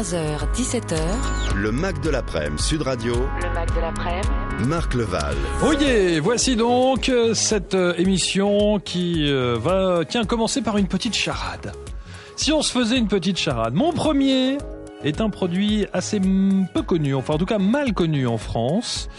15h, 17h. Le Mac de l'après-midi, Sud Radio. Le Mac de l'après-midi. Marc Leval. Oh yeah, voici donc cette émission qui va commencer par une petite charade. Si on se faisait une petite charade, mon premier est un produit assez peu connu, enfin en tout cas mal connu en France.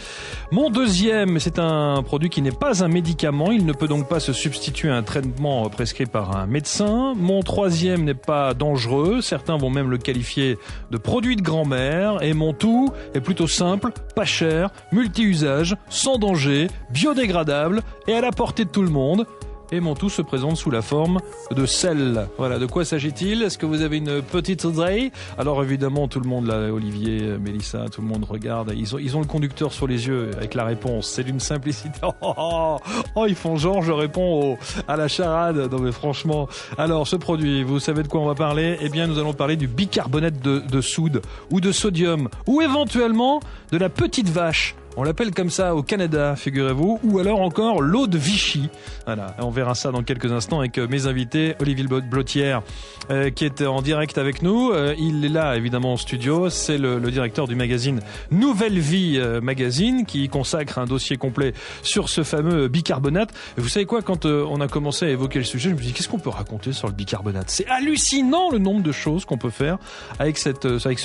Mon deuxième, c'est un produit qui n'est pas un médicament, il ne peut donc pas se substituer à un traitement prescrit par un médecin. Mon troisième n'est pas dangereux, certains vont même le qualifier de produit de grand-mère. Et mon tout est plutôt simple, pas cher, multi-usage, sans danger, biodégradable et à la portée de tout le monde. Et mon tout se présente sous la forme de sel. Voilà, de quoi s'agit-il? Est-ce que vous avez une petite idée? Alors évidemment, tout le monde, là, Olivier, Mélissa, tout le monde regarde. Ils ont le conducteur sur les yeux avec la réponse. C'est d'une simplicité. Oh, ils font genre, je réponds à la charade. Non mais franchement. Alors, ce produit, vous savez de quoi on va parler? Eh bien, nous allons parler du bicarbonate de soude ou de sodium ou éventuellement de la petite vache. On l'appelle comme ça au Canada, figurez-vous, ou alors encore l'eau de Vichy. Voilà, on verra ça dans quelques instants avec mes invités, Olivier Blotière, qui est en direct avec nous. Il est là, évidemment, en studio. C'est le directeur du magazine Nouvelle Vie Magazine, qui consacre un dossier complet sur ce fameux bicarbonate. Et vous savez quoi, quand on a commencé à évoquer le sujet, je me suis dit, qu'est-ce qu'on peut raconter sur le bicarbonate? C'est hallucinant le nombre de choses qu'on peut faire avec ce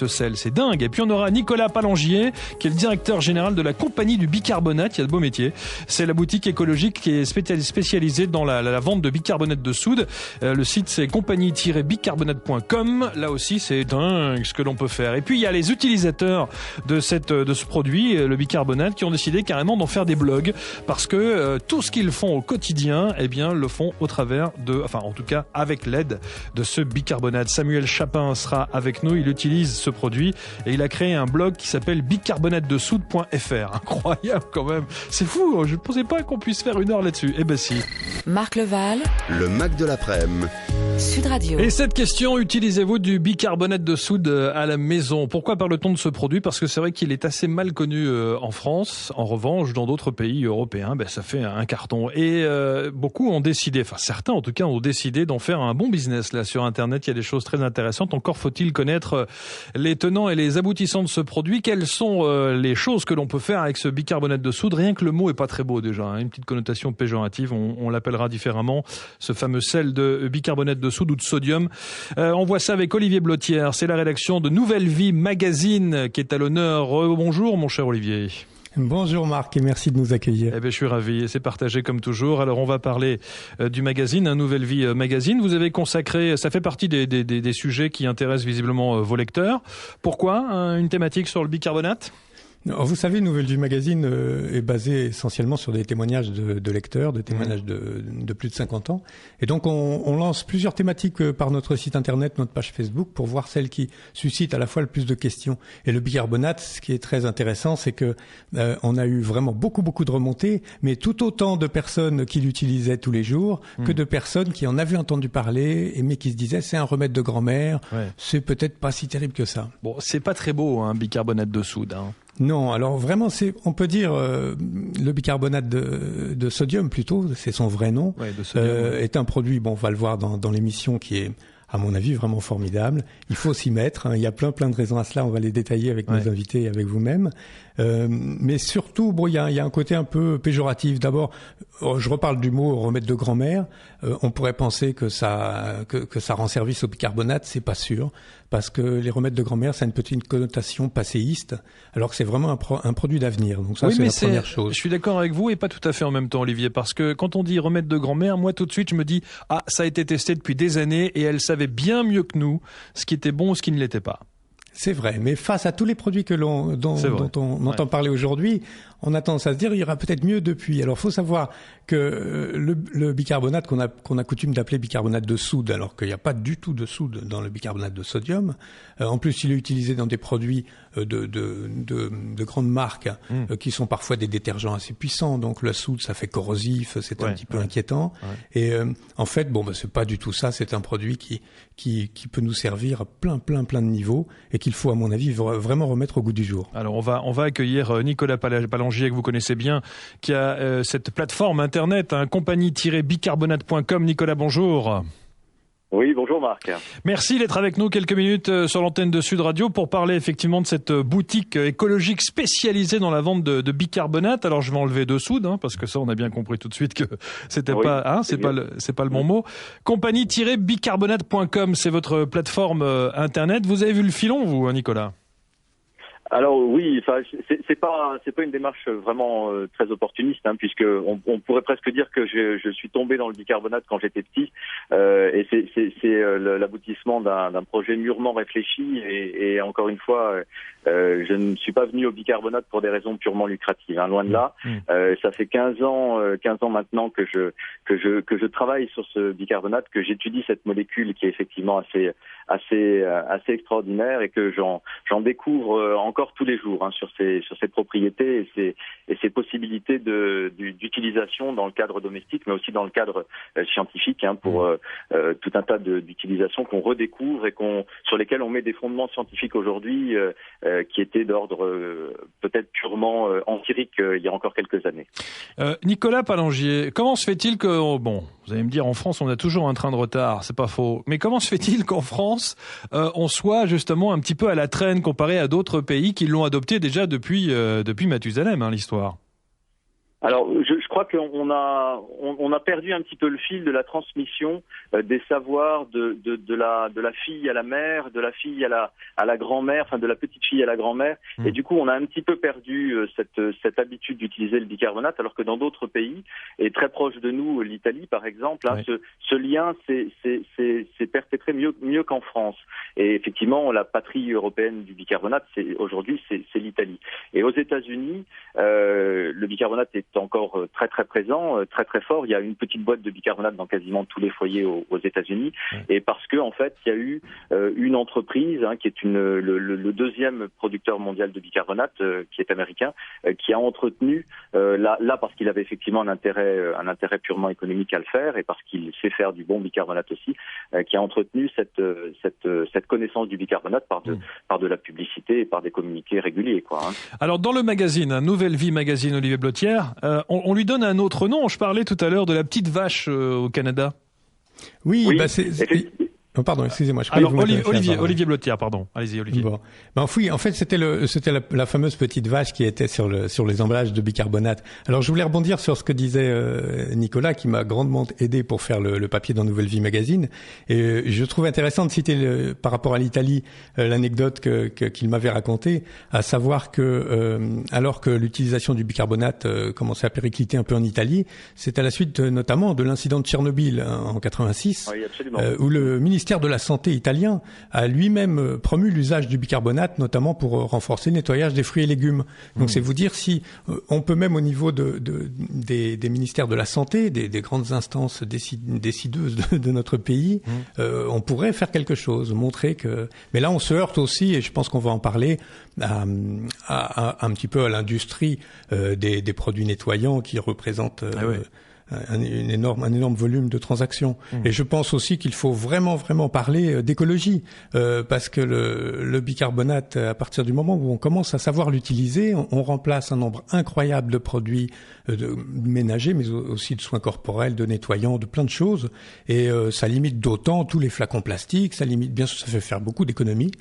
sel. C'est dingue. Et puis on aura Nicolas Palangier, qui est le directeur général de la compagnie du bicarbonate. Il y a de beaux métiers. C'est la boutique écologique qui est spécialisée dans la vente de bicarbonate de soude. Le site, c'est compagnie-bicarbonate.com. Là aussi, c'est dingue ce que l'on peut faire. Et puis, il y a les utilisateurs de ce produit, le bicarbonate, qui ont décidé carrément d'en faire des blogs parce que tout ce qu'ils font au quotidien, eh bien, le font au travers en tout cas, avec l'aide de ce bicarbonate. Samuel Chapin sera avec nous. Il utilise ce produit et il a créé un blog qui s'appelle bicarbonatedesoude.fr. Incroyable quand même. C'est fou, je ne pensais pas qu'on puisse faire une heure là-dessus. Eh ben si. Marc Leval. Le Mac de l'après-midi. Sud Radio. Et cette question, utilisez-vous du bicarbonate de soude à la maison? Pourquoi parle-t-on de ce produit? Parce que c'est vrai qu'il est assez mal connu en France. En revanche, dans d'autres pays européens, ça fait un carton. Et beaucoup ont décidé, enfin certains en tout cas, ont décidé d'en faire un bon business. Là sur Internet, il y a des choses très intéressantes. Encore faut-il connaître les tenants et les aboutissants de ce produit. Quelles sont les choses que l'on peut faire avec ce bicarbonate de soude? Rien que le mot est pas très beau déjà, hein. Une petite connotation péjorative, on l'appellera différemment, ce fameux sel de bicarbonate de soude ou de sodium. On voit ça avec Olivier Blotière, c'est la rédaction de Nouvelle Vie Magazine qui est à l'honneur. Bonjour mon cher Olivier. Bonjour Marc et merci de nous accueillir. Eh bien, je suis ravi et c'est partagé comme toujours. Alors on va parler du magazine, Nouvelle Vie Magazine. Vous avez consacré, ça fait partie des sujets qui intéressent visiblement vos lecteurs. Pourquoi une thématique sur le bicarbonate? Vous savez, Nouvelle Vie Magazine est basée essentiellement sur des témoignages de lecteurs, des témoignages de plus de 50 ans. Et donc, on lance plusieurs thématiques par notre site internet, notre page Facebook, pour voir celles qui suscitent à la fois le plus de questions. Et le bicarbonate, ce qui est très intéressant, c'est que on a eu vraiment beaucoup de remontées, mais tout autant de personnes qui l'utilisaient tous les jours que de personnes qui en avaient entendu parler, mais qui se disaient c'est un remède de grand-mère, c'est peut-être pas si terrible que ça. Bon, c'est pas très beau, hein, bicarbonate de soude, hein. Non, alors vraiment, on peut dire le bicarbonate de sodium plutôt, c'est son vrai nom, de sodium, est un produit, on va le voir dans l'émission, qui est, à mon avis, vraiment formidable. Il faut s'y mettre, hein. Il y a plein de raisons à cela, on va les détailler avec nos invités et avec vous-même. Mais surtout, il y a un côté un peu péjoratif. D'abord, je reparle du mot remède de grand-mère. On pourrait penser que ça rend service au bicarbonate, c'est pas sûr, parce que les remèdes de grand-mère, ça a une petite connotation passéiste, alors que c'est vraiment un produit d'avenir. Donc ça, c'est la première chose. Je suis d'accord avec vous et pas tout à fait en même temps, Olivier, parce que quand on dit remède de grand-mère, moi tout de suite je me dis ça a été testé depuis des années et elle savait bien mieux que nous ce qui était bon ou ce qui ne l'était pas. C'est vrai, mais face à tous les produits dont on entend parler aujourd'hui, on a tendance à se dire il y aura peut-être mieux depuis. Alors, faut savoir que le bicarbonate qu'on a coutume d'appeler bicarbonate de soude, alors qu'il n'y a pas du tout de soude dans le bicarbonate de sodium. En plus, il est utilisé dans des produits de grandes marques qui sont parfois des détergents assez puissants. Donc, la soude, ça fait corrosif, c'est un petit peu inquiétant. Ouais. Et en fait, c'est pas du tout ça. C'est un produit qui peut nous servir à plein de niveaux et qu'il faut, à mon avis, vraiment remettre au goût du jour. Alors, on va accueillir Nicolas Palangier, que vous connaissez bien, qui a cette plateforme internet, compagnie-bicarbonate.com. Nicolas, bonjour. Oui, bonjour Marc. Merci d'être avec nous quelques minutes sur l'antenne de Sud Radio pour parler effectivement de cette boutique écologique spécialisée dans la vente de bicarbonate. Alors je vais enlever 2 soudes, parce que ça on a bien compris tout de suite que c'était c'est pas le bon mot. Compagnie-bicarbonate.com, c'est votre plateforme internet. Vous avez vu le filon, vous, Nicolas? Alors oui, enfin c'est pas une démarche vraiment très opportuniste, puisque on pourrait presque dire que je suis tombé dans le bicarbonate quand j'étais petit, et c'est l'aboutissement d'un projet mûrement réfléchi, et encore une fois, je ne suis pas venu au bicarbonate pour des raisons purement lucratives, loin de là. Ça fait 15 ans maintenant que je travaille sur ce bicarbonate, que j'étudie cette molécule qui est effectivement assez extraordinaire, et que j'en découvre encore tous les jours sur ses propriétés et ses possibilités d'utilisation dans le cadre domestique, mais aussi dans le cadre scientifique, pour tout un tas d'utilisations qu'on redécouvre et sur lesquelles on met des fondements scientifiques aujourd'hui qui étaient d'ordre peut-être purement empirique il y a encore quelques années. Nicolas Palangier, comment se fait-il que, vous allez me dire, en France on a toujours un train de retard, c'est pas faux, mais comment se fait-il qu'en France on soit justement un petit peu à la traîne comparé à d'autres pays qui l'ont adopté déjà depuis Mathusalem, l'histoire? Alors, je crois qu'on a perdu un petit peu le fil de la transmission des savoirs de la fille à la mère, de la fille à la grand-mère, enfin de la petite fille à la grand-mère. Et du coup, on a un petit peu perdu cette habitude d'utiliser le bicarbonate, alors que dans d'autres pays, et très proche de nous, l'Italie par exemple, ce lien s'est perpétré mieux qu'en France. Et effectivement, la patrie européenne du bicarbonate, aujourd'hui, c'est l'Italie. Et aux États-Unis, le bicarbonate est encore très très présent, très très fort. Il y a une petite boîte de bicarbonate dans quasiment tous les foyers aux États-Unis, et parce que en fait il y a eu une entreprise qui est le deuxième producteur mondial de bicarbonate, qui est américain, qui a entretenu là parce qu'il avait effectivement un intérêt purement économique à le faire, et parce qu'il sait faire du bon bicarbonate aussi, qui a entretenu cette connaissance du bicarbonate par de la publicité et par des communiqués réguliers, Alors dans le magazine Nouvelle Vie magazine, Olivier Blottière, on lui donne un autre nom. Je parlais tout à l'heure de la petite vache au Canada. Oui. Oh, pardon, excusez-moi. Alors Olivier Blottière, pardon. Allez-y, Olivier. Bon. Oui, en fait, c'était la fameuse petite vache qui était sur les emballages de bicarbonate. Alors, je voulais rebondir sur ce que disait Nicolas, qui m'a grandement aidé pour faire le papier dans Nouvelle Vie magazine. Et je trouve intéressant de citer par rapport à l'Italie l'anecdote qu'il m'avait racontée, à savoir que alors que l'utilisation du bicarbonate commençait à péricliter un peu en Italie, c'est à la suite notamment de l'incident de Tchernobyl en 86, où le ministère de la Santé italien a lui-même promu l'usage du bicarbonate, notamment pour renforcer le nettoyage des fruits et légumes. Donc c'est vous dire si on peut même au niveau des ministères de la Santé, des grandes instances décideuses de notre pays, on pourrait faire quelque chose, montrer que... Mais là on se heurte aussi, et je pense qu'on va en parler, à un petit peu à l'industrie des produits nettoyants qui représentent... un énorme volume de transactions. Et je pense aussi qu'il faut vraiment parler d'écologie, parce que le bicarbonate, à partir du moment où on commence à savoir l'utiliser, on remplace un nombre incroyable de produits ménagers, mais aussi de soins corporels, de nettoyants, de plein de choses, et ça limite d'autant tous les flacons plastiques, ça limite, bien sûr, ça fait faire beaucoup d'économies.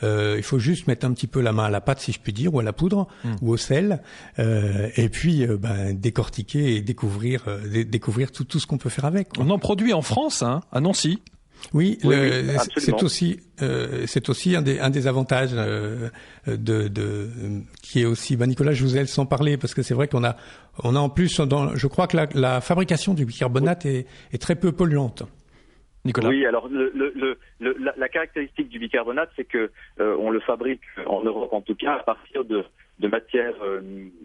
Il faut juste mettre un petit peu la main à la pâte, si je puis dire, ou à la poudre, ou au sel, et puis décortiquer et découvrir tout ce qu'on peut faire avec. On en produit en France, à Nancy. Oui, c'est aussi un des avantages qui est aussi. Nicolas, je vous aide sans parler, parce que c'est vrai qu'on a en plus je crois que la fabrication du bicarbonate est très peu polluante. Nicolas. Oui, alors la caractéristique du bicarbonate, c'est que on le fabrique en Europe en tout cas à partir de matières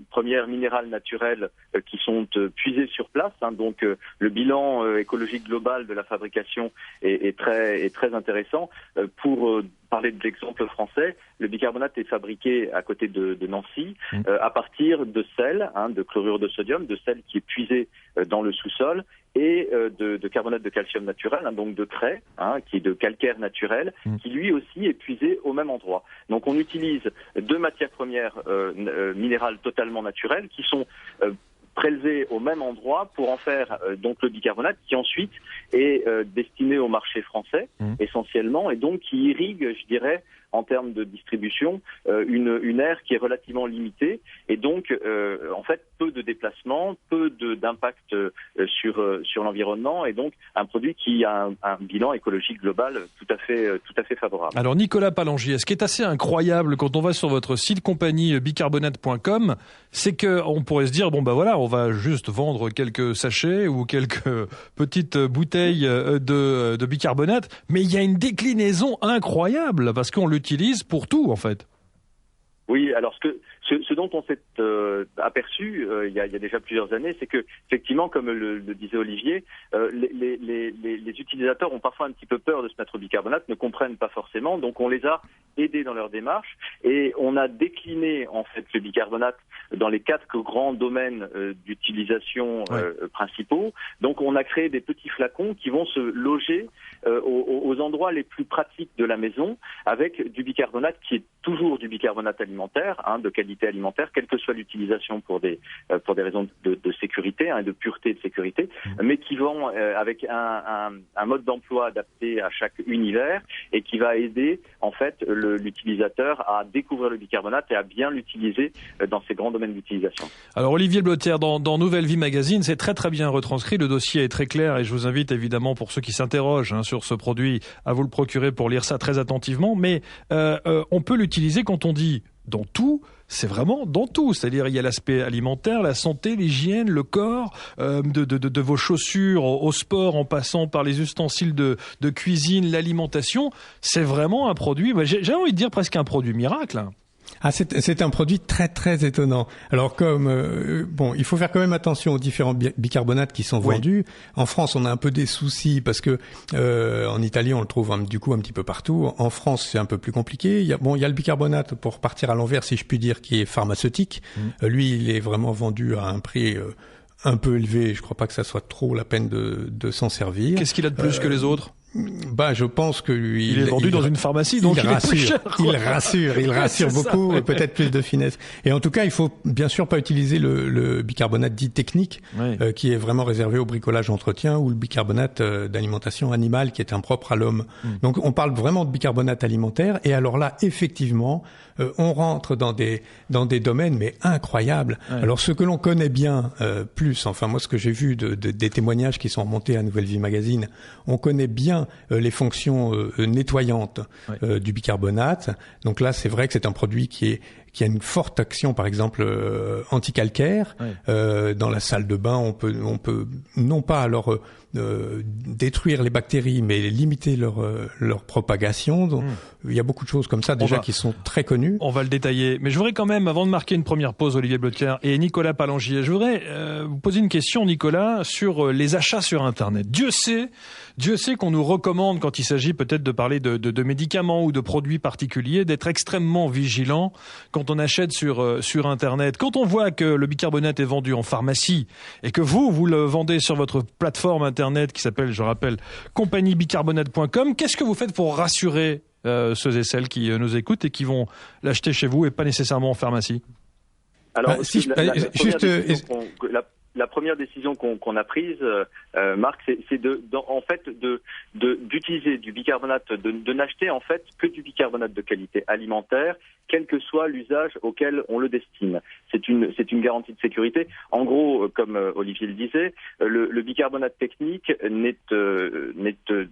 premières minérales naturelles qui sont puisées sur place. Donc le bilan écologique global de la fabrication est très intéressant. Pour parler de l'exemple français, le bicarbonate est fabriqué à côté de Nancy à partir de sel, de chlorure de sodium, de sel qui est puisé dans le sous-sol, et de carbonate de calcium naturel, donc de craie, qui est de calcaire naturel, qui lui aussi est puisé au même endroit. Donc on utilise deux matières premières minérales totalement naturelles qui sont prélevées au même endroit pour en faire donc le bicarbonate, qui ensuite est destiné au marché français essentiellement, et donc qui irrigue, je dirais, en termes de distribution, une aire qui est relativement limitée, et donc en fait peu de déplacements, peu d'impact sur l'environnement, et donc un produit qui a un bilan écologique global tout à fait favorable. Alors Nicolas Palangier, ce qui est assez incroyable quand on va sur votre site compagnie bicarbonate.com, c'est que on pourrait se dire bon bah voilà, on va juste vendre quelques sachets ou quelques petites bouteilles de bicarbonate, mais il y a une déclinaison incroyable parce qu'on l'utilise pour tout en fait. Oui, alors ce dont on s'est aperçu il y a déjà plusieurs années, c'est que effectivement, comme le disait Olivier, les utilisateurs ont parfois un petit peu peur de se mettre au bicarbonate, ne comprennent pas forcément, donc on les a aidés dans leur démarche et on a décliné en fait le bicarbonate dans les 4 grands domaines d'utilisation principaux. Donc on a créé des petits flacons qui vont se loger aux endroits les plus pratiques de la maison, avec du bicarbonate qui est toujours du bicarbonate alimentaire, de qualité alimentaire, quelle que soit l'utilisation pour des raisons de sécurité et de pureté et de sécurité, mais qui vont avec un mode d'emploi adapté à chaque univers et qui va aider en fait l'utilisateur à découvrir le bicarbonate et à bien l'utiliser dans ses grands domaines d'utilisation. Alors Olivier Blotter, dans Nouvelle Vie Magazine, c'est très très bien retranscrit, le dossier est très clair et je vous invite évidemment pour ceux qui s'interrogent sur ce produit à vous le procurer pour lire ça très attentivement, mais on peut l'utiliser quand on dit dans tout, c'est vraiment dans tout. C'est-à-dire, il y a l'aspect alimentaire, la santé, l'hygiène, le corps, de vos chaussures au sport, en passant par les ustensiles de cuisine, l'alimentation. C'est vraiment un produit, j'ai envie de dire presque un produit miracle. Ah, c'est un produit très très étonnant. Alors il faut faire quand même attention aux différents bicarbonates qui sont vendus. En France, on a un peu des soucis parce que en Italie, on le trouve du coup un petit peu partout. En France, c'est un peu plus compliqué. Il y a le bicarbonate, pour partir à l'envers, si je puis dire, qui est pharmaceutique. Lui, il est vraiment vendu à un prix un peu élevé. Je crois pas que ça soit trop la peine de s'en servir. Qu'est-ce qu'il a de plus que les autres ? Je pense que il est vendu dans une pharmacie, donc il est plus cher. Il rassure beaucoup, peut-être plus de finesse. Et en tout cas, il faut bien sûr pas utiliser le bicarbonate dit technique, qui est vraiment réservé au bricolage entretien, ou le bicarbonate d'alimentation animale, qui est impropre à l'homme. Donc, on parle vraiment de bicarbonate alimentaire. Et alors là, effectivement, on rentre dans des domaines mais incroyables. Alors, ce que l'on connaît bien moi, ce que j'ai vu des témoignages qui sont remontés à Nouvelle Vie Magazine, on connaît bien les fonctions nettoyantes du bicarbonate. Donc là, c'est vrai que c'est un produit qui a une forte action, par exemple anticalcaire. Dans la salle de bain, on peut non pas alors détruire les bactéries, mais limiter leur propagation. Donc, il y a beaucoup de choses comme ça déjà qui sont très connues. On va le détailler. Mais je voudrais quand même, avant de marquer une première pause, Olivier Blotter et Nicolas Palangier, je voudrais vous poser une question, Nicolas, sur les achats sur Internet. Dieu sait qu'on nous recommande, quand il s'agit peut-être de parler de médicaments ou de produits particuliers, d'être extrêmement vigilant quand on achète sur Internet. Quand on voit que le bicarbonate est vendu en pharmacie et que vous le vendez sur votre plateforme Internet qui s'appelle, je rappelle, compagniebicarbonate.com, qu'est-ce que vous faites pour rassurer ceux et celles qui nous écoutent et qui vont l'acheter chez vous et pas nécessairement en pharmacie? Alors, la première décision qu'on a prise, Marc, c'est d'utiliser du bicarbonate, de n'acheter en fait que du bicarbonate de qualité alimentaire, quel que soit l'usage auquel on le destine. C'est une garantie de sécurité. En gros, comme Olivier le disait, le bicarbonate technique n'est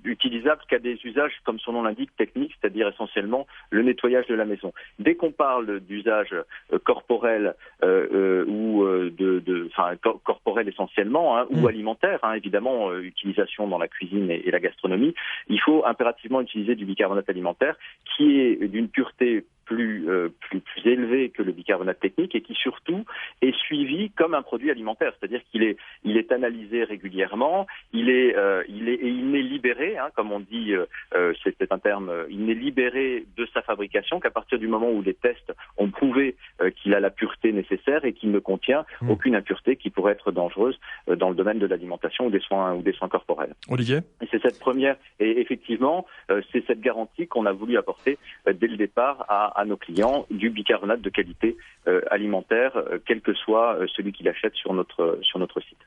utilisable qu'à des usages, comme son nom l'indique, techniques, c'est-à-dire essentiellement le nettoyage de la maison. Dès qu'on parle d'usage corporel corporel essentiellement, ou alimentaire, évidemment, utilisation dans la cuisine et la gastronomie, il faut impérativement utiliser du bicarbonate alimentaire qui est d'une pureté plus élevé que le bicarbonate technique et qui surtout est suivi comme un produit alimentaire, c'est-à-dire qu'il est analysé régulièrement, il n'est libéré, comme on dit, c'est un terme, il n'est libéré de sa fabrication qu'à partir du moment où les tests ont prouvé qu'il a la pureté nécessaire et qu'il ne contient aucune impureté qui pourrait être dangereuse dans le domaine de l'alimentation ou des soins corporels. Olivier ? Et c'est cette première, et effectivement, c'est cette garantie qu'on a voulu apporter dès le départ à nos clients, du bicarbonate de qualité alimentaire, quel que soit celui qui l'achète sur notre site.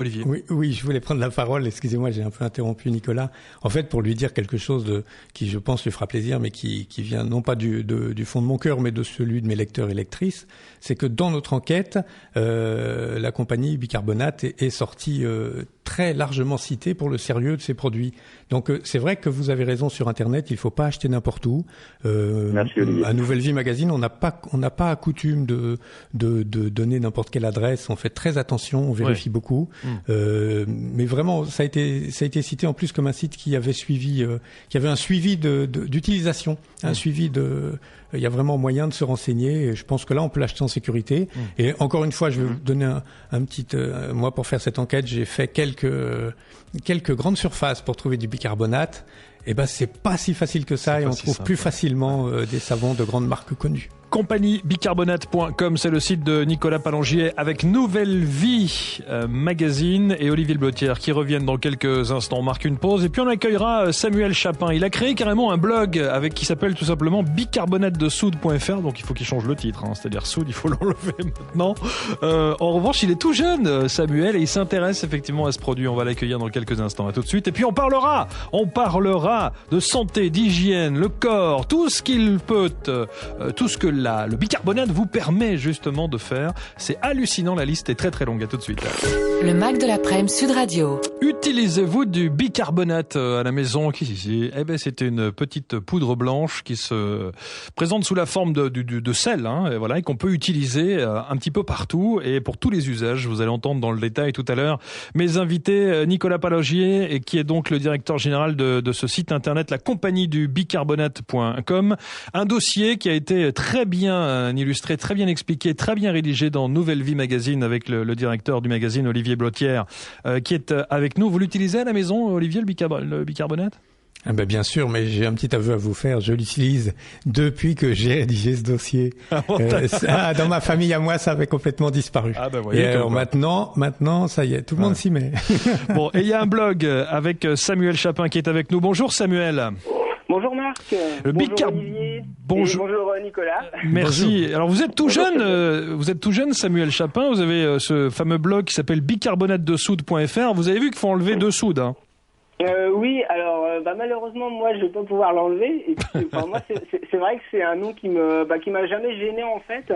Olivier. Oui, je voulais prendre la parole. Excusez-moi, j'ai un peu interrompu Nicolas. En fait, pour lui dire quelque chose qui, je pense, lui fera plaisir, mais qui vient non pas du fond de mon cœur, mais de celui de mes lecteurs et lectrices, c'est que dans notre enquête, la compagnie Bicarbonate est sortie très largement citée pour le sérieux de ses produits. Donc, c'est vrai que vous avez raison sur Internet. Il faut pas acheter n'importe où. Merci, Olivier. À Nouvelle Vie Magazine, on n'a pas coutume de donner n'importe quelle adresse. On fait très attention, on vérifie beaucoup. Mais vraiment, ça a été cité en plus comme un site qui avait un suivi d'utilisation, un suivi il y a vraiment moyen de se renseigner. Et je pense que là, on peut l'acheter en sécurité. Et encore une fois, je vais vous donner un petit. Moi, pour faire cette enquête, j'ai fait quelques grandes surfaces pour trouver du bicarbonate. Et ben, c'est pas si facile que ça, et on trouve plus facilement des savons de grandes marques connues. Compagniebicarbonate.com, c'est le site de Nicolas Palangier avec Nouvelle Vie Magazine et Olivier Blotière qui reviennent dans quelques instants. On marque une pause et puis on accueillera Samuel Chapin. Il a créé carrément un blog qui s'appelle tout simplement bicarbonatedesoude.fr, donc il faut qu'il change le titre, c'est-à-dire soude, il faut l'enlever maintenant. En revanche, il est tout jeune, Samuel, et il s'intéresse effectivement à ce produit. On va l'accueillir dans quelques instants. À tout de suite. Et puis on parlera de santé, d'hygiène, le corps, tout ce qu'il peut, tout ce que le bicarbonate vous permet justement de faire. C'est hallucinant, la liste est très très longue. À tout de suite. Le Mac de l'après-midi, Sud Radio. Utilisez-vous du bicarbonate à la maison? C'est une petite poudre blanche qui se présente sous la forme de sel, et qu'on peut utiliser un petit peu partout et pour tous les usages. Vous allez entendre dans le détail tout à l'heure mes invités, Nicolas Palangier, et qui est donc le directeur général de ce site internet, la compagnie du bicarbonate.com. Un dossier qui a été très bien illustré, très bien expliqué, très bien rédigé dans Nouvelle Vie Magazine avec le directeur du magazine, Olivier Blotière, qui est avec nous. Vous l'utilisez à la maison, Olivier, le bicarbonate? Bien sûr, mais j'ai un petit aveu à vous faire. Je l'utilise depuis que j'ai rédigé ce dossier. Dans ma famille à moi, ça avait complètement disparu. Et alors maintenant, ça y est, tout le monde s'y met. Bon, et il y a un blog avec Samuel Chapin qui est avec nous. Bonjour Samuel. Bonjour Marc, bonjour Olivier, bonjour Nicolas. Merci. Bonjour. Alors vous êtes tout jeune, Samuel Chapin. Vous avez ce fameux blog qui s'appelle bicarbonatedesoude.fr. Vous avez vu qu'il faut enlever deux soudes, Oui, alors malheureusement moi je vais pas pouvoir l'enlever. Et puis, moi c'est vrai que c'est un nom qui m'a jamais gêné en fait,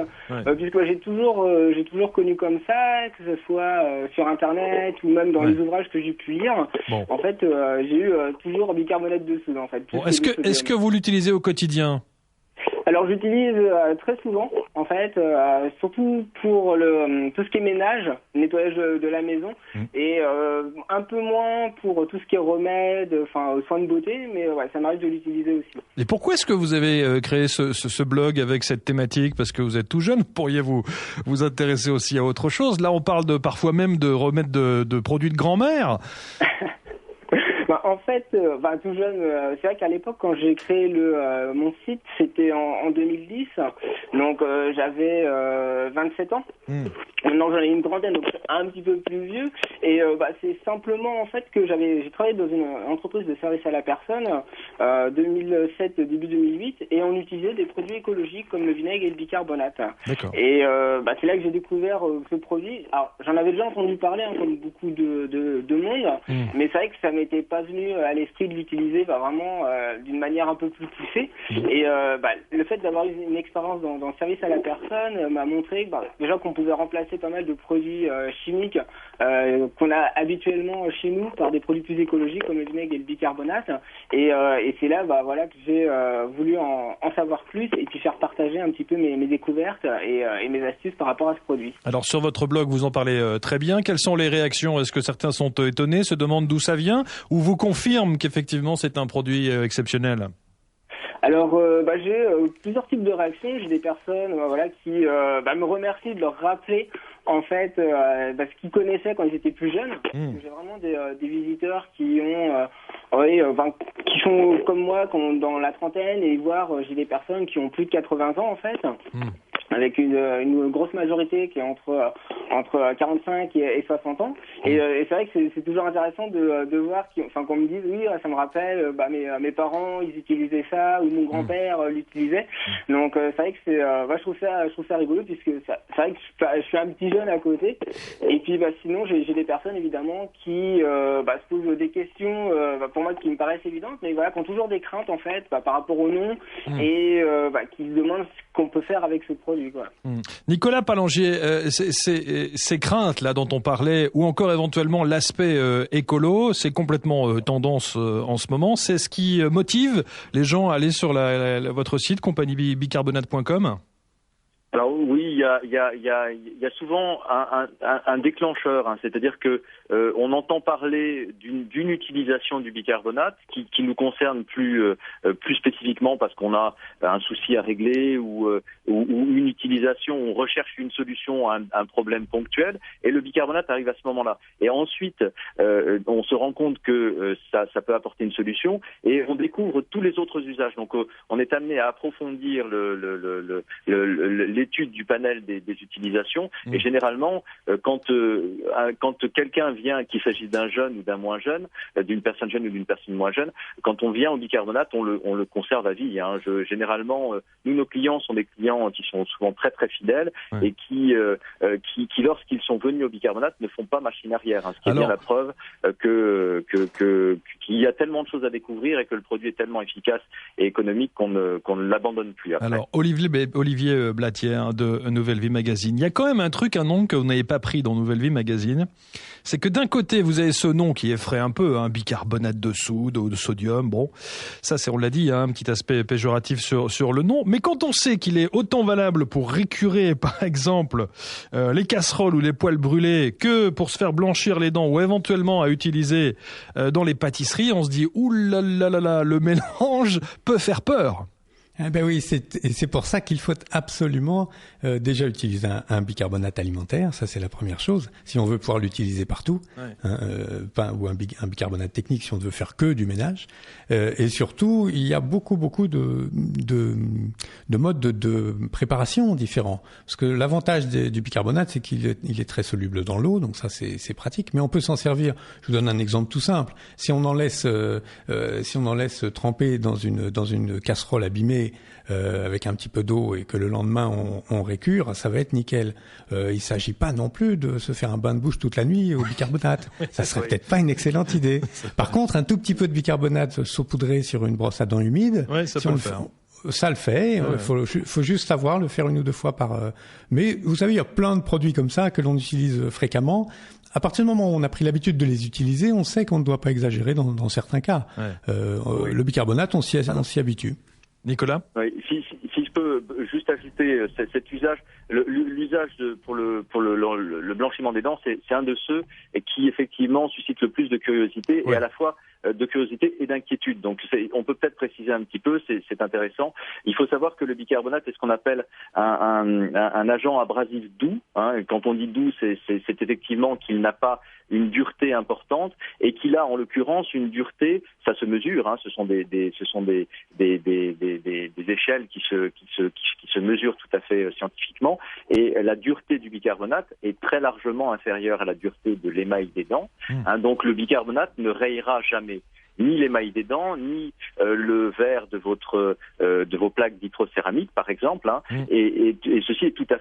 puisque j'ai toujours connu comme ça, que ce soit sur internet ou même dans les ouvrages que j'ai pu lire. Bon. En fait, j'ai eu toujours bicarbonate de soude en fait. Bon, est-ce que vous l'utilisez au quotidien? Alors j'utilise très souvent en fait, surtout pour tout ce qui est ménage, nettoyage de la maison, et un peu moins pour tout ce qui est remède, soins de beauté, mais ça m'arrive de l'utiliser aussi. Et pourquoi est-ce que vous avez créé ce blog avec cette thématique? Parce que vous êtes tout jeune, vous pourriez vous intéresser aussi à autre chose. Là on parle parfois même de remèdes de produits de grand-mère. En fait, tout jeune, c'est vrai qu'à l'époque, quand j'ai créé mon site, c'était en 2010. Donc, j'avais 27 ans. Maintenant, j'en ai une trentaine, donc un petit peu plus vieux. Et c'est simplement en fait que j'ai travaillé dans une entreprise de service à la personne 2007, début 2008, et on utilisait des produits écologiques comme le vinaigre et le bicarbonate. D'accord. Et c'est là que j'ai découvert ce produit. Alors, j'en avais déjà entendu parler, comme beaucoup de monde, mais c'est vrai que ça m'était pas venu à l'esprit de l'utiliser vraiment d'une manière un peu plus poussée. Et le fait d'avoir eu une expérience dans le service à la personne m'a montré déjà qu'on pouvait remplacer pas mal de produits chimiques qu'on a habituellement chez nous par des produits plus écologiques comme le vinaigre et le bicarbonate. Et c'est là que j'ai voulu en savoir plus et puis faire partager un petit peu mes découvertes et mes astuces par rapport à ce produit. Alors sur votre blog, vous en parlez très bien. Quelles sont les réactions? Est-ce que certains sont étonnés, se demandent d'où ça vient, ou vous confirment qu'effectivement c'est un produit exceptionnel? Alors, j'ai plusieurs types de réactions. J'ai des personnes qui me remercient de leur rappeler en fait ce qu'ils connaissaient quand ils étaient plus jeunes. J'ai vraiment des visiteurs qui sont comme moi, dans la trentaine, et voire j'ai des personnes qui ont plus de 80 ans en fait. avec une grosse majorité qui est entre 45 et 60 ans. Et c'est vrai que c'est toujours intéressant de voir qu'on me dise oui, ça me rappelle mes parents ils utilisaient ça ou mon grand-père l'utilisait. Donc c'est vrai que je trouve ça rigolo puisque c'est vrai que je suis un petit jeune à côté. Et puis sinon j'ai des personnes évidemment qui se posent des questions pour moi qui me paraissent évidentes, mais voilà, qui ont toujours des craintes en fait par rapport au nom et qui se demandent ce qu'on peut faire avec ce produit. Voilà. Nicolas Palangier, ces craintes là dont on parlait, ou encore éventuellement l'aspect écolo, c'est complètement tendance en ce moment. C'est ce qui motive les gens à aller sur votre site compagniebicarbonate.com. Alors oui, il y a souvent un déclencheur, c'est-à-dire que on entend parler d'une utilisation du bicarbonate qui nous concerne plus spécifiquement parce qu'on a un souci à régler ou une utilisation, on recherche une solution à un problème ponctuel, et le bicarbonate arrive à ce moment-là. Et ensuite, on se rend compte que ça peut apporter une solution, et on découvre tous les autres usages. Donc on est amené à approfondir l'étude du panel des utilisations, et généralement quand quelqu'un vient, qu'il s'agisse d'un jeune ou d'un moins jeune, d'une personne jeune ou d'une personne moins jeune, quand on vient au bicarbonate, on le conserve à vie. Généralement, nous, nos clients sont des clients qui sont souvent très très fidèles et qui lorsqu'ils sont venus au bicarbonate ne font pas machine arrière, ce qui est bien la preuve qu'il y a tellement de choses à découvrir et que le produit est tellement efficace et économique qu'on ne l'abandonne plus après. Alors Olivier Blatier de Nouvelle Vie Magazine. Il y a quand même un nom que vous n'avez pas pris dans Nouvelle Vie Magazine. C'est que d'un côté, vous avez ce nom qui effraie un peu, bicarbonate de soude ou de sodium. Bon, ça, on l'a dit, un petit aspect péjoratif sur le nom. Mais quand on sait qu'il est autant valable pour récurer, par exemple, les casseroles ou les poêles brûlés que pour se faire blanchir les dents ou éventuellement à utiliser dans les pâtisseries, on se dit, ouh là là là là, le mélange peut faire peur. Oui, c'est pour ça qu'il faut absolument déjà utiliser un bicarbonate alimentaire, ça c'est la première chose, si on veut pouvoir l'utiliser partout, ou un bicarbonate technique si on ne veut faire que du ménage. Et surtout, il y a beaucoup de modes de préparation différents. Parce que l'avantage du bicarbonate, c'est qu'il est très soluble dans l'eau, donc ça c'est pratique. Mais on peut s'en servir. Je vous donne un exemple tout simple. Si on en laisse tremper dans une casserole abîmée avec un petit peu d'eau et que le lendemain on récure, ça va être nickel. Il s'agit pas non plus de se faire un bain de bouche toute la nuit au bicarbonate. Ça serait peut-être pas une excellente idée. Par contre, un tout petit peu de bicarbonate saupoudré sur une brosse à dents humide, ça le fait. Il faut juste savoir le faire 1 ou 2 fois par. Mais vous savez, il y a plein de produits comme ça que l'on utilise fréquemment. À partir du moment où on a pris l'habitude de les utiliser, on sait qu'on ne doit pas exagérer dans certains cas. Le bicarbonate, on s'y habitue. Nicolas ? Oui, si je peux juste ajouter cet usage, l'usage pour le blanchiment des dents, c'est un de ceux qui effectivement suscite le plus de curiosité et à la fois de curiosité et d'inquiétude. Donc on peut peut-être préciser un petit peu, c'est intéressant. Il faut savoir que le bicarbonate est ce qu'on appelle un agent abrasif doux. Quand on dit doux, c'est effectivement qu'il n'a pas une dureté importante et qu'il a en l'occurrence une dureté, ça se mesure. Ce sont des échelles qui se mesurent tout à fait scientifiquement. Et la dureté du bicarbonate est très largement inférieure à la dureté de l'émail des dents. Donc le bicarbonate ne rayera jamais ni l'émail des dents, ni le verre de vos plaques vitrocéramiques, par exemple. Et ceci est tout à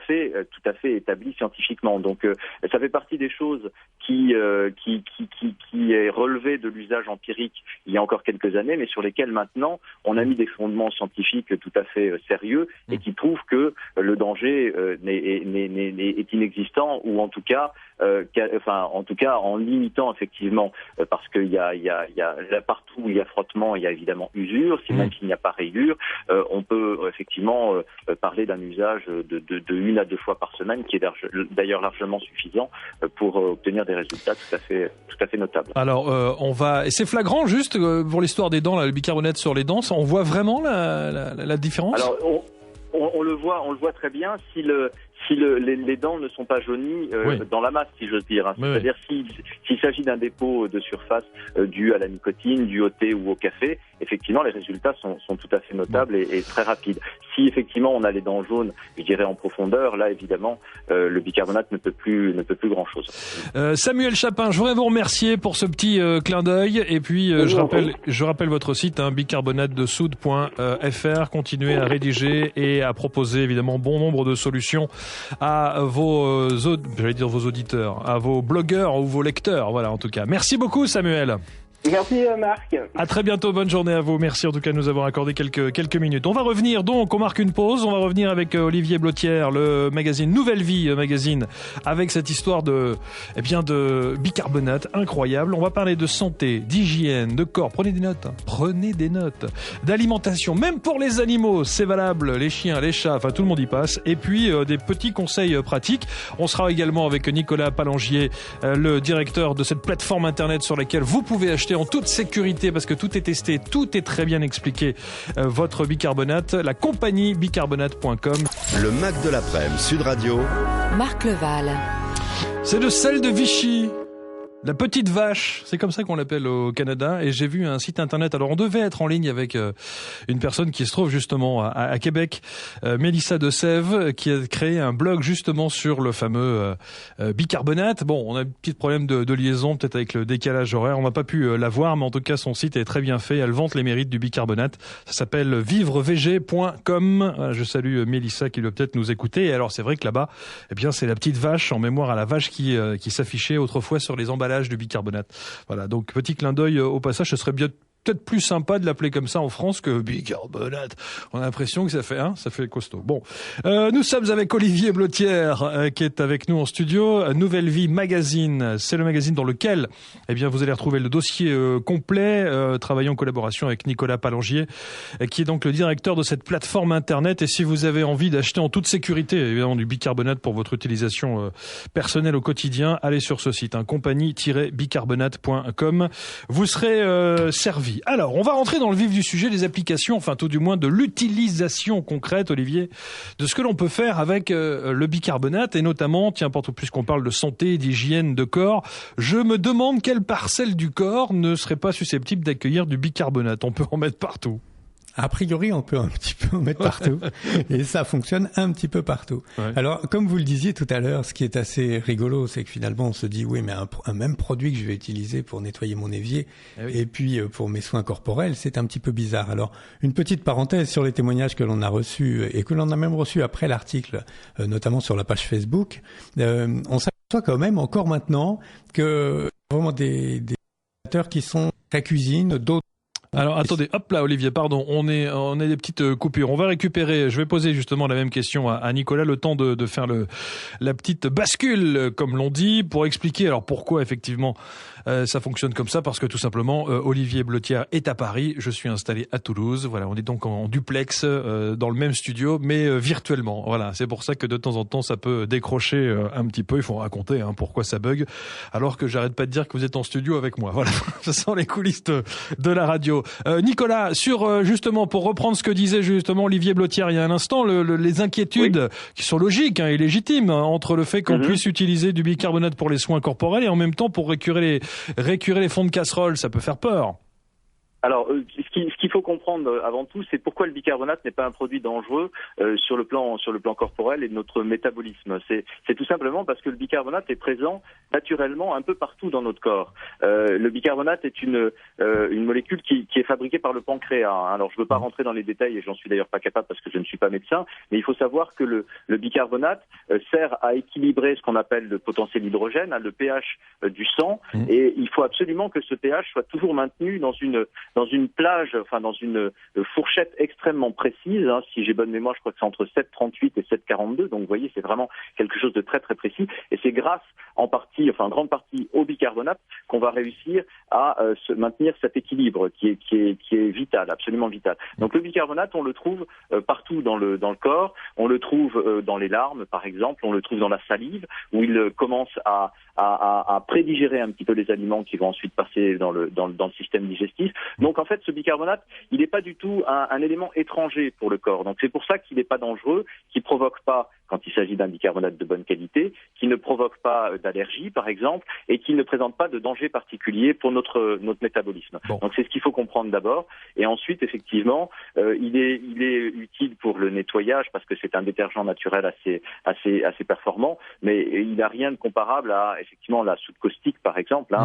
fait établi scientifiquement. Donc ça fait partie des choses qui est relevé de l'usage empirique il y a encore quelques années, mais sur lesquelles maintenant on a mis des fondements scientifiques tout à fait sérieux et qui prouvent que le danger est inexistant, ou en tout cas en limitant effectivement, parce qu'il y a partout où il y a frottement, il y a évidemment usure. Même s'il n'y a pas rayure, on peut effectivement parler d'un usage de 1 à 2 fois par semaine, qui est d'ailleurs largement suffisant pour obtenir des résultats tout à fait notables. Alors et c'est flagrant juste pour l'histoire des dents, là, le bicarbonate sur les dents, on voit vraiment la différence. Alors on le voit très bien si si les dents ne sont pas jaunies dans la masse, si j'ose dire. Hein. C'est-à-dire s'il s'agit d'un dépôt de surface dû à la nicotine, dû au thé ou au café, effectivement, les résultats sont tout à fait notables et très rapides. Si effectivement on a les dents jaunes, je dirais en profondeur, là évidemment le bicarbonate ne peut plus grand-chose. Samuel Chapin, je voudrais vous remercier pour ce petit clin d'œil et puis je rappelle votre site bicarbonatedesoude.fr. Continuez à rédiger et à proposer évidemment bon nombre de solutions à vos auditeurs, à vos blogueurs ou vos lecteurs. Voilà, en tout cas. Merci beaucoup Samuel. Merci Marc. À très bientôt, bonne journée à vous. Merci en tout cas de nous avoir accordé quelques minutes. On va revenir donc, on marque une pause, on va revenir avec Olivier Blottière, le magazine Nouvelle Vie magazine, avec cette histoire de bicarbonate incroyable. On va parler de santé, d'hygiène, de corps. Prenez des notes. D'alimentation, même pour les animaux, c'est valable, les chiens, les chats, enfin tout le monde y passe. Et puis des petits conseils pratiques. On sera également avec Nicolas Palangier, le directeur de cette plateforme internet sur laquelle vous pouvez acheter en toute sécurité, parce que tout est testé, tout est très bien expliqué, votre bicarbonate, la compagnie bicarbonate.com. Le Mac de l'après-midi, Sud Radio. Marc Leval. C'est de sel de Vichy. La petite vache, c'est comme ça qu'on l'appelle au Canada, et j'ai vu un site internet. Alors on devait être en ligne avec une personne qui se trouve justement à Québec, Mélissa de Sèvres, qui a créé un blog justement sur le fameux bicarbonate. Bon, on a un petit problème de liaison, peut-être avec le décalage horaire, on n'a pas pu la voir, mais en tout cas son site est très bien fait, elle vante les mérites du bicarbonate. Ça s'appelle vivrevg.com. Je salue Mélissa qui doit peut-être nous écouter. Et alors c'est vrai que là-bas, eh bien c'est la petite vache, en mémoire à la vache qui s'affichait autrefois sur les emballages du bicarbonate. Voilà, donc petit clin d'œil au passage, ce serait peut-être plus sympa de l'appeler comme ça en France que bicarbonate. On a l'impression que ça fait costaud. Bon, nous sommes avec Olivier Blottière qui est avec nous en studio. Nouvelle Vie magazine, c'est le magazine dans lequel vous allez retrouver le dossier complet, travaillant en collaboration avec Nicolas Palangier, qui est donc le directeur de cette plateforme internet. Et si vous avez envie d'acheter en toute sécurité évidemment du bicarbonate pour votre utilisation personnelle au quotidien, allez sur ce site, compagnie-bicarbonate.com. Vous serez servi. Alors, on va rentrer dans le vif du sujet des applications, enfin tout du moins de l'utilisation concrète, Olivier, de ce que l'on peut faire avec le bicarbonate, et notamment, puisqu'on parle de santé, d'hygiène, de corps, je me demande quelle parcelle du corps ne serait pas susceptible d'accueillir du bicarbonate. On peut en mettre partout. A priori, on peut un petit peu en mettre partout, et ça fonctionne un petit peu partout. Ouais. Alors, comme vous le disiez tout à l'heure, ce qui est assez rigolo, c'est que finalement, on se dit, oui, mais un même produit que je vais utiliser pour nettoyer mon évier, et puis pour mes soins corporels, c'est un petit peu bizarre. Alors, une petite parenthèse sur les témoignages que l'on a reçus, et que l'on a même reçus après l'article, notamment sur la page Facebook, on s'aperçoit quand même encore maintenant que vraiment des utilisateurs qui sont à la cuisine, d'autres. Alors attendez, hop là Olivier, pardon, on est des petites coupures. On va récupérer, je vais poser justement la même question à Nicolas, le temps de faire la petite bascule, comme l'on dit, pour expliquer alors pourquoi effectivement ça fonctionne comme ça, parce que tout simplement Olivier Blottière est à Paris, je suis installé à Toulouse. Voilà, on est donc en duplex dans le même studio, mais virtuellement. Voilà, c'est pour ça que de temps en temps ça peut décrocher un petit peu. Il faut raconter pourquoi ça bug, alors que j'arrête pas de dire que vous êtes en studio avec moi. Voilà, ce sont les coulisses de la radio. Nicolas, sur justement pour reprendre ce que disait justement Olivier Blottière il y a un instant, les inquiétudes qui sont logiques et légitimes entre le fait qu'on puisse utiliser du bicarbonate pour les soins corporels et en même temps pour récurer les fonds de casserole, ça peut faire peur. Alors, ce qu'il faut comprendre avant tout, c'est pourquoi le bicarbonate n'est pas un produit dangereux sur le plan corporel et de notre métabolisme. C'est tout simplement parce que le bicarbonate est présent naturellement un peu partout dans notre corps. Le bicarbonate est une molécule qui est fabriquée par le pancréas. Alors, je ne veux pas rentrer dans les détails et j'en suis d'ailleurs pas capable parce que je ne suis pas médecin, mais il faut savoir que le bicarbonate sert à équilibrer ce qu'on appelle le potentiel hydrogène, le pH du sang, et il faut absolument que ce pH soit toujours maintenu dans une plage, enfin dans une fourchette extrêmement précise. Si j'ai bonne mémoire, je crois que c'est entre 7,38 et 7,42. Donc vous voyez, c'est vraiment quelque chose de très très précis. Et c'est grâce en grande partie au bicarbonate qu'on va réussir à maintenir cet équilibre qui est vital, absolument vital. Donc le bicarbonate, on le trouve partout dans le corps. On le trouve dans les larmes, par exemple. On le trouve dans la salive, où il commence à prédigérer un petit peu les aliments qui vont ensuite passer dans le système digestif. Donc en fait, ce bicarbonate, il n'est pas du tout un élément étranger pour le corps. Donc c'est pour ça qu'il n'est pas dangereux, qu'il provoque pas, quand il s'agit d'un bicarbonate de bonne qualité, qui ne provoque pas d'allergie, par exemple, et qui ne présente pas de danger particulier pour notre métabolisme. Bon. Donc c'est ce qu'il faut comprendre d'abord. Et ensuite, effectivement, il est utile pour le nettoyage parce que c'est un détergent naturel assez performant, mais il n'a rien de comparable à effectivement la soude caustique, par exemple,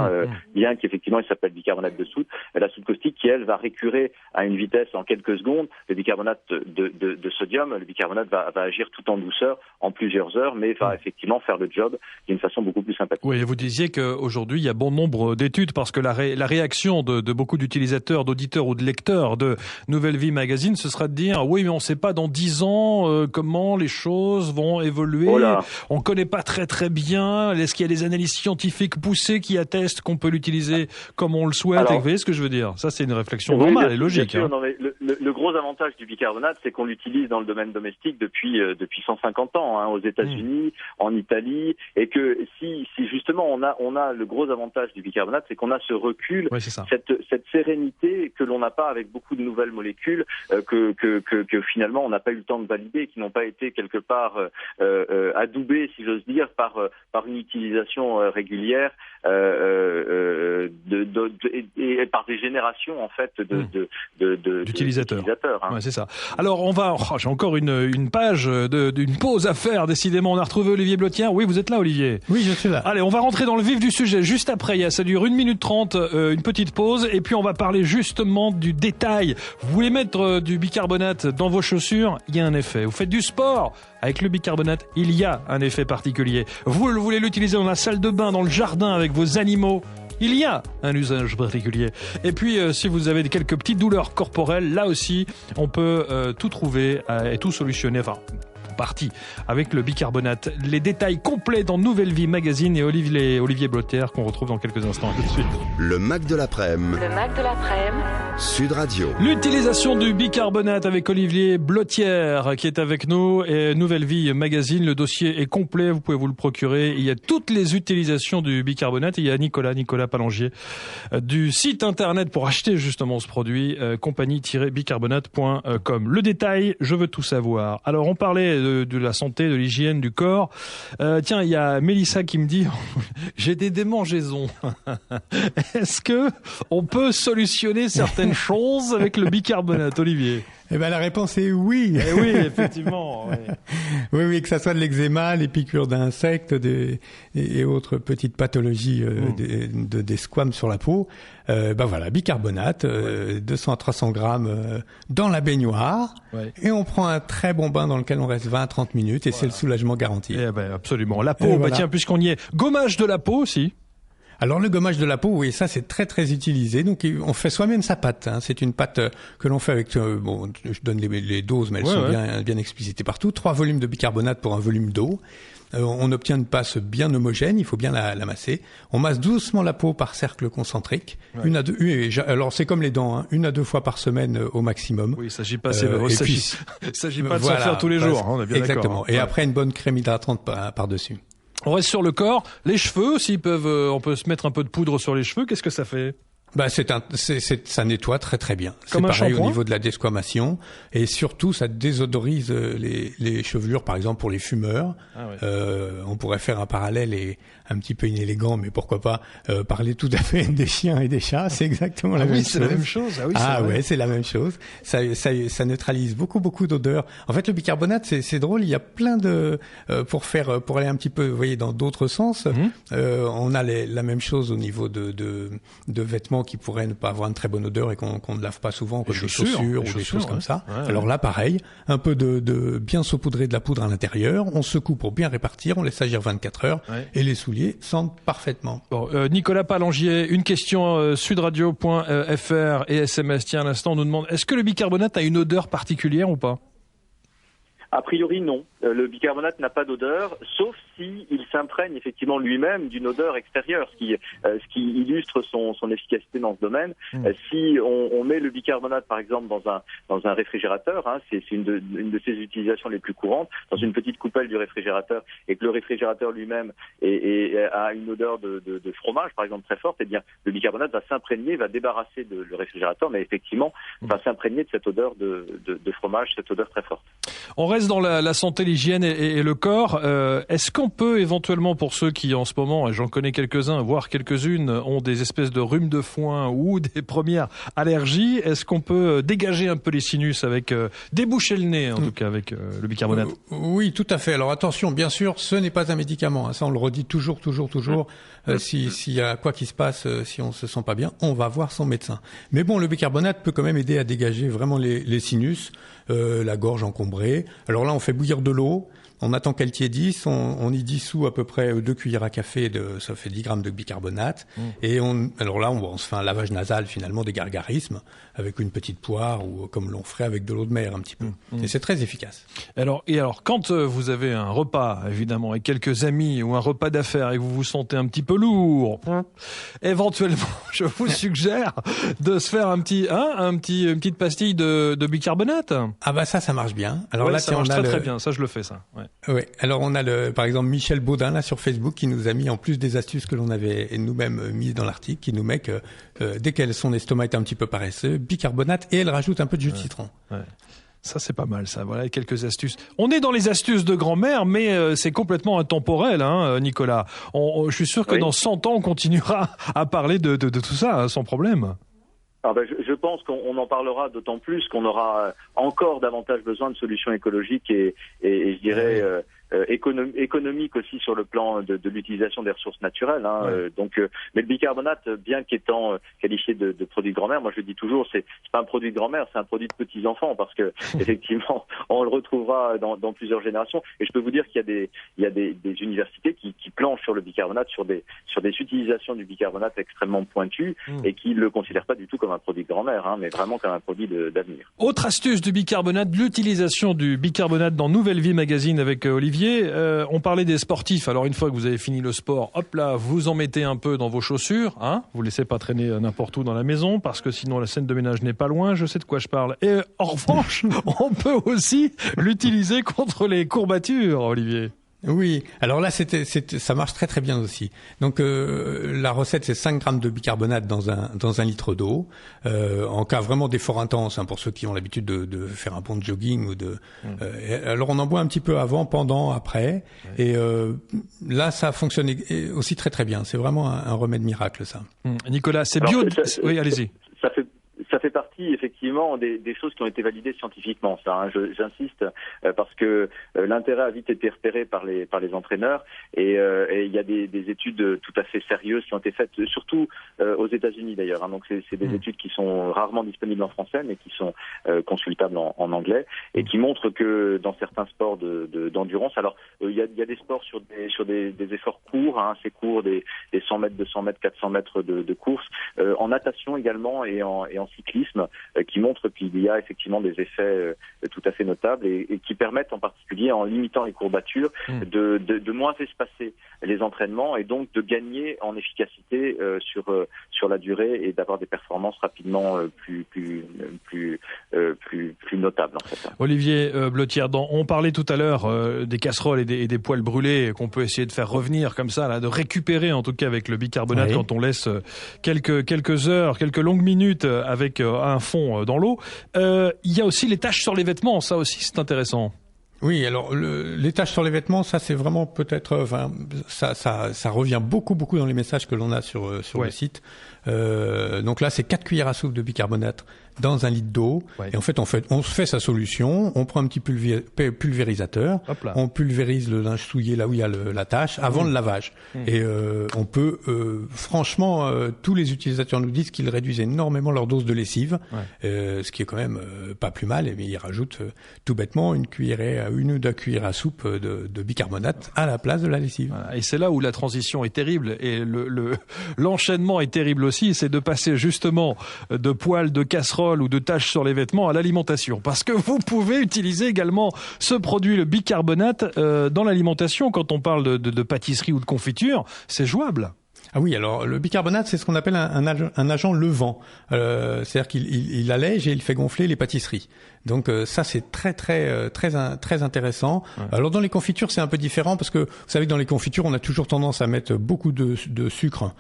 bien qu'effectivement il s'appelle bicarbonate de soude. La soude caustique qui, elle, va récurer à une vitesse en quelques secondes. Le bicarbonate de sodium, le bicarbonate va agir tout en douceur en plusieurs heures, mais va effectivement faire le job d'une façon beaucoup plus sympathique. Oui, et vous disiez qu'aujourd'hui, il y a bon nombre d'études, parce que la réaction de beaucoup d'utilisateurs, d'auditeurs ou de lecteurs de Nouvelle Vie Magazine, ce sera de dire, oui, mais on ne sait pas dans 10 ans comment les choses vont évoluer. On ne connaît pas très très bien. Est-ce qu'il y a des analyses scientifiques poussées qui attestent qu'on peut l'utiliser comme on le souhaite? Alors, vous voyez ce que je veux dire? Ça, c'est une réflexion normale et logique. Bien sûr, non, mais le gros avantage du bicarbonate, c'est qu'on l'utilise dans le domaine domestique depuis 150 ans, aux États-Unis, en Italie, et que si justement on a le gros avantage du bicarbonate, c'est qu'on a ce recul, cette sérénité que l'on n'a pas avec beaucoup de nouvelles molécules que finalement on n'a pas eu le temps de valider, qui n'ont pas été quelque part adoubées, si j'ose dire, par une utilisation régulière et par des générations en fait d'utilisateurs. Ouais, c'est ça. Alors j'ai encore une page d'une pause à faire, décidément. On a retrouvé Olivier Blotière. Oui, vous êtes là, Olivier? Oui, je suis là. Allez, on va rentrer dans le vif du sujet juste après. Ça dure 1 minute 30, une petite pause, et puis on va parler justement du détail. Vous voulez mettre du bicarbonate dans vos chaussures, il y a un effet. Vous faites du sport, avec le bicarbonate, il y a un effet particulier. Vous voulez l'utiliser dans la salle de bain, dans le jardin, avec vos animaux, il y a un usage particulier. Et puis, si vous avez quelques petites douleurs corporelles, là aussi, on peut tout trouver et tout solutionner. Enfin, partie avec le bicarbonate. Les détails complets dans Nouvelle Vie Magazine et Olivier Blotière qu'on retrouve dans quelques instants. Tout de suite. Le Mac de l'après-midi. Le Mac de l'après-midi. Sud Radio. L'utilisation du bicarbonate avec Olivier Blotière qui est avec nous et Nouvelle Vie Magazine. Le dossier est complet, vous pouvez vous le procurer. Il y a toutes les utilisations du bicarbonate. Il y a Nicolas Palangier du site internet pour acheter justement ce produit, compagnie-bicarbonate.com. Le détail, je veux tout savoir. Alors on parlait de la santé, de l'hygiène du corps. Tiens, il y a Mélissa qui me dit j'ai des démangeaisons. Est-ce que on peut solutionner certaines choses avec le bicarbonate, Olivier? Eh ben la réponse est oui. Eh oui, effectivement. Ouais. Oui, que ça soit de l'eczéma, les piqûres d'insectes et autres petites pathologies des squames sur la peau. Voilà, bicarbonate, 200 à 300 grammes dans la baignoire. Ouais. Et on prend un très bon bain dans lequel on reste 20 à 30 minutes et c'est le soulagement garanti. Eh ben absolument. La peau, tiens, puisqu'on y est, gommage de la peau aussi. Alors le gommage de la peau, oui, ça c'est très très utilisé. Donc on fait soi-même sa pâte. C'est une pâte que l'on fait avec, je donne les doses, mais elles sont bien explicitées partout. 3 volumes de bicarbonate pour un volume d'eau. On obtient une pâte bien homogène, il faut bien la masser. On masse doucement la peau par cercle concentrique. Ouais. Alors c'est comme les dents, 1 à 2 fois par semaine au maximum. Oui, il s'agit pas, s'agit pas de s'en faire tous les jours. On est bien exactement. D'accord. Et après une bonne crème hydratante par-dessus. On reste sur le corps. Les cheveux aussi on peut se mettre un peu de poudre sur les cheveux. Qu'est-ce que ça fait? Ça nettoie très très bien. Comme c'est pareil au niveau de la desquamation et surtout ça désodorise les chevelures, par exemple pour les fumeurs. Ah ouais. On pourrait faire un parallèle et un petit peu inélégant, mais pourquoi pas parler tout à fait des chiens et des chats. C'est exactement la même chose. C'est la même chose. C'est la même chose. Ça neutralise beaucoup d'odeurs. En fait, le bicarbonate, c'est drôle. Il y a plein de pour aller un petit peu, vous voyez, dans d'autres sens. On a la même chose au niveau de vêtements qui pourraient ne pas avoir une très bonne odeur et qu'on ne lave pas souvent, comme des chaussures ou des choses comme ça. Ouais. Alors là, pareil, un peu de bien saupoudrer de la poudre à l'intérieur, on secoue pour bien répartir, on laisse agir 24 heures et les souliers sentent parfaitement. Bon, Nicolas Palangier, une question sudradio.fr et SMS. Tiens, à l'instant, on nous demande, est-ce que le bicarbonate a une odeur particulière ou pas? A priori, non. le bicarbonate n'a pas d'odeur, sauf si il s'imprègne effectivement lui-même d'une odeur extérieure, ce qui illustre son efficacité dans ce domaine. Si on met le bicarbonate, par exemple, dans un réfrigérateur, hein, c'est une de ses utilisations les plus courantes, dans une petite coupelle du réfrigérateur, et que le réfrigérateur lui-même a une odeur de fromage, par exemple, très forte, eh bien, le bicarbonate va s'imprégner, va débarrasser le réfrigérateur, mais effectivement, va s'imprégner de cette odeur de fromage, cette odeur très forte. On reste dans la santé, l'hygiène et le corps. Est-ce qu'on peut éventuellement, pour ceux qui en ce moment, et j'en connais quelques-uns, voire quelques-unes, ont des espèces de rhumes de foin ou des premières allergies, est-ce qu'on peut dégager un peu les sinus avec, déboucher le nez en tout cas avec le bicarbonate? Oui, tout à fait. Alors attention, bien sûr, ce n'est pas un médicament. Hein. Ça, on le redit toujours. S'il y a quoi qui se passe, si on se sent pas bien, on va voir son médecin. Mais bon, le bicarbonate peut quand même aider à dégager vraiment les sinus, la gorge encombrée. Alors là, on fait bouillir de l'eau. On attend qu'elle tiédisse, on y dissout à peu près 2 cuillères à café, ça fait 10 grammes de bicarbonate. Et alors là, on se fait un lavage nasal finalement, des gargarismes, avec une petite poire ou comme l'on ferait avec de l'eau de mer un petit peu. Et c'est très efficace. Alors, quand vous avez un repas, évidemment, avec quelques amis ou un repas d'affaires et que vous vous sentez un petit peu lourd, éventuellement, je vous suggère de se faire une petite pastille de bicarbonate. Ah bah ça marche bien. Alors là, ça marche très bien. Ça, je le fais, ça. Ouais. Oui, alors on a par exemple Michel Baudin là sur Facebook qui nous a mis en plus des astuces que l'on avait nous-mêmes mises dans l'article, qui nous met que dès qu'elle son estomac est un petit peu paresseux, bicarbonate et elle rajoute un peu de jus de citron. Ouais. Ça, c'est pas mal, ça. Voilà, quelques astuces. On est dans les astuces de grand-mère, mais c'est complètement intemporel, hein, Nicolas. Je suis sûr que dans 100 ans, on continuera à parler de tout ça, hein, sans problème. Ah ben, je pense qu'on en parlera d'autant plus qu'on aura encore davantage besoin de solutions écologiques et je dirais économique aussi sur le plan de l'utilisation des ressources naturelles. Hein. Mais le bicarbonate, bien qu'étant qualifié de produit de grand-mère, moi je le dis toujours, c'est pas un produit de grand-mère, c'est un produit de petits-enfants parce que effectivement on le retrouvera dans plusieurs générations. Et je peux vous dire qu'il y a des universités qui planchent sur le bicarbonate, sur des utilisations du bicarbonate extrêmement pointues et qui le considèrent pas du tout comme un produit de grand-mère, hein, mais vraiment comme un produit d'avenir. Autre astuce du bicarbonate, l'utilisation du bicarbonate dans Nouvelle Vie Magazine avec Olivier. On parlait des sportifs. Alors une fois que vous avez fini le sport, hop là, vous en mettez un peu dans vos chaussures, hein. Vous laissez pas traîner n'importe où dans la maison parce que sinon la scène de ménage n'est pas loin. Je sais de quoi je parle. Et en revanche, on peut aussi l'utiliser contre les courbatures, Olivier. Oui, alors là ça marche très très bien aussi. Donc la recette c'est 5 grammes de bicarbonate dans un litre d'eau. En cas vraiment d'effort intense, hein, pour ceux qui ont l'habitude de faire un bon jogging alors on en boit un petit peu avant, pendant, après. Et là ça fonctionne aussi très très bien. C'est vraiment un remède miracle ça. Nicolas, c'est bio. Oui, allez-y. Ça fait partie effectivement des choses qui ont été validées scientifiquement. Ça, hein, j'insiste parce que l'intérêt a vite été repéré par les entraîneurs et il y a des études tout à fait sérieuses qui ont été faites, surtout aux États-Unis d'ailleurs. Hein, donc c'est des études qui sont rarement disponibles en français, mais qui sont consultables en anglais et qui montrent que dans certains sports d'endurance, alors il y a des sports sur des efforts courts, hein, assez courts, des 100 mètres, 200 mètres, 400 mètres de course, en natation également et en cyclisme, qui montrent qu'il y a effectivement des effets tout à fait notables et qui permettent en particulier, en limitant les courbatures, de moins espacer les entraînements et donc de gagner en efficacité sur la durée et d'avoir des performances rapidement plus notables en fait. Olivier Blottière, on parlait tout à l'heure des casseroles et des poêles brûlés qu'on peut essayer de faire revenir comme ça, là, de récupérer en tout cas avec le bicarbonate quand on laisse quelques heures, quelques longues minutes avec un fond dans l'eau. Il y a aussi les taches sur les vêtements, ça aussi c'est intéressant. Oui, alors les taches sur les vêtements, ça c'est vraiment peut-être, ça revient beaucoup dans les messages que l'on a sur le site. Donc là, c'est 4 cuillères à soupe de bicarbonate dans un litre d'eau. Ouais. Et en fait, on se fait sa solution. On prend un petit pulvérisateur. On pulvérise le linge souillé là où il y a la tache avant le lavage. Et on peut, franchement, tous les utilisateurs nous disent qu'ils réduisent énormément leur dose de lessive, ce qui est quand même pas plus mal. Mais ils rajoutent tout bêtement une ou 2 cuillères à soupe de bicarbonate à la place de la lessive. Voilà. Et c'est là où la transition est terrible et l'enchaînement est terrible aussi. C'est de passer justement de poêles, de casseroles cholestérol ou de taches sur les vêtements à l'alimentation. Parce que vous pouvez utiliser également ce produit, le bicarbonate, dans l'alimentation. Quand on parle de pâtisserie ou de confiture, c'est jouable. Ah oui, alors le bicarbonate, c'est ce qu'on appelle un agent levant. C'est-à-dire qu'il allège et il fait gonfler les pâtisseries. Donc ça, c'est très intéressant. Ouais. Alors dans les confitures, c'est un peu différent parce que vous savez que dans les confitures, on a toujours tendance à mettre beaucoup de sucre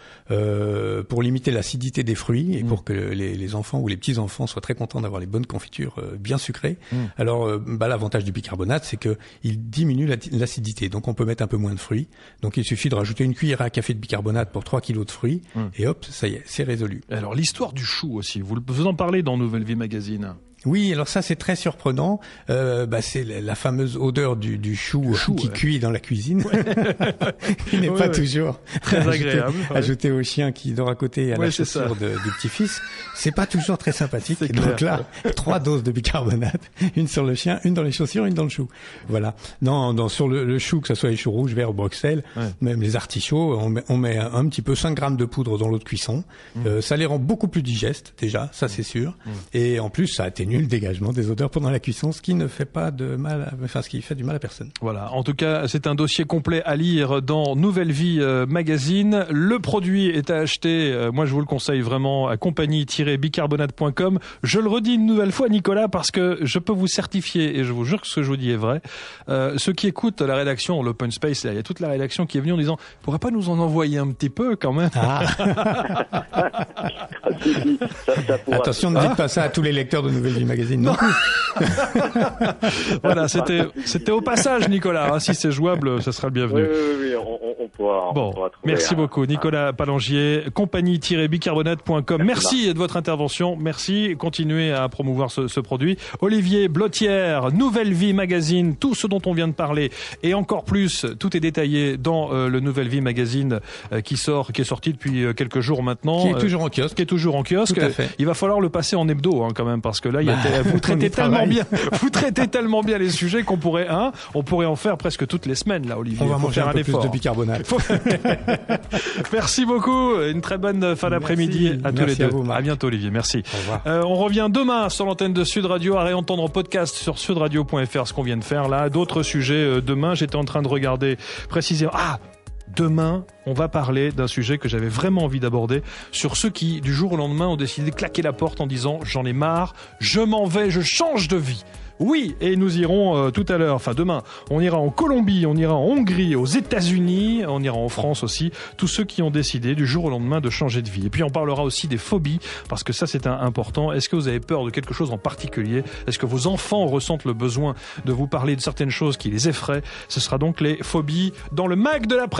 pour limiter l'acidité des fruits et pour que les enfants ou les petits-enfants soient très contents d'avoir les bonnes confitures bien sucrées. Alors l'avantage du bicarbonate, c'est que il diminue l'acidité. Donc on peut mettre un peu moins de fruits. Donc il suffit de rajouter une cuillère à café de bicarbonate pour 3 kilos de fruits et hop, ça y est, c'est résolu. Alors l'histoire du chou aussi, vous en parlez dans Nouvelle Vie Magazine. Oui, alors ça c'est très surprenant. C'est la fameuse odeur du chou qui cuit dans la cuisine, qui n'est pas toujours très agréable. Ajouté au chien qui dort à côté à la chaussure du petit-fils, c'est pas toujours très sympathique. Et donc là, 3 doses de bicarbonate, une sur le chien, une dans les chaussures, une dans le chou. Voilà. Sur le chou, que ce soit les choux rouges, verts, Bruxelles, même les artichauts, on met un petit peu 5 grammes de poudre dans l'eau de cuisson. Ça les rend beaucoup plus digestes déjà, ça c'est sûr. Et en plus, ça atténue le dégagement des odeurs pendant la cuisson, ce qui ne fait pas de mal, ce qui fait du mal à personne. Voilà. En tout cas, c'est un dossier complet à lire dans Nouvelle Vie Magazine. Le produit est à acheter. Moi, je vous le conseille vraiment à compagnie-bicarbonate.com. Je le redis une nouvelle fois, Nicolas, parce que je peux vous certifier et je vous jure que ce que je vous dis est vrai. Ceux qui écoutent la rédaction, l'Open Space, il y a toute la rédaction qui est venue en disant, pourrait pas nous en envoyer un petit peu quand même? Attention, ne dites pas ça à tous les lecteurs de Nouvelle Vie Magazine. Non. Voilà, c'était au passage, Nicolas. Si c'est jouable, ça sera le bienvenu. Oui, on pourra trouver. Merci beaucoup, Nicolas Palangier, compagnie-bicarbonate.com. Merci de votre intervention. Merci. Continuez à promouvoir ce produit. Olivier Blottière, Nouvelle Vie Magazine, tout ce dont on vient de parler et encore plus, tout est détaillé dans le Nouvelle Vie Magazine qui est sorti depuis quelques jours maintenant. Qui est toujours en kiosque. Tout à fait. Il va falloir le passer en hebdo quand même parce que là, vous traitez tellement bien les sujets qu'on pourrait en faire presque toutes les semaines là, Olivier. On va manger un peu plus de bicarbonate. Merci beaucoup. Une très bonne fin d'après-midi à tous les deux. À bientôt, Olivier. Merci. Au revoir. On revient demain sur l'antenne de Sud Radio à réentendre en podcast sur sudradio.fr ce qu'on vient de faire là. D'autres sujets demain. J'étais en train de regarder précisément. Demain, on va parler d'un sujet que j'avais vraiment envie d'aborder sur ceux qui, du jour au lendemain, ont décidé de claquer la porte en disant « J'en ai marre, je m'en vais, je change de vie ». Oui, et nous irons tout à l'heure, demain, on ira en Colombie, on ira en Hongrie, aux États-Unis, on ira en France aussi, tous ceux qui ont décidé du jour au lendemain de changer de vie. Et puis on parlera aussi des phobies, parce que ça c'est important. Est-ce que vous avez peur de quelque chose en particulier? Est-ce que vos enfants ressentent le besoin de vous parler de certaines choses qui les effraient? Ce sera donc les phobies dans le Mag de l'après.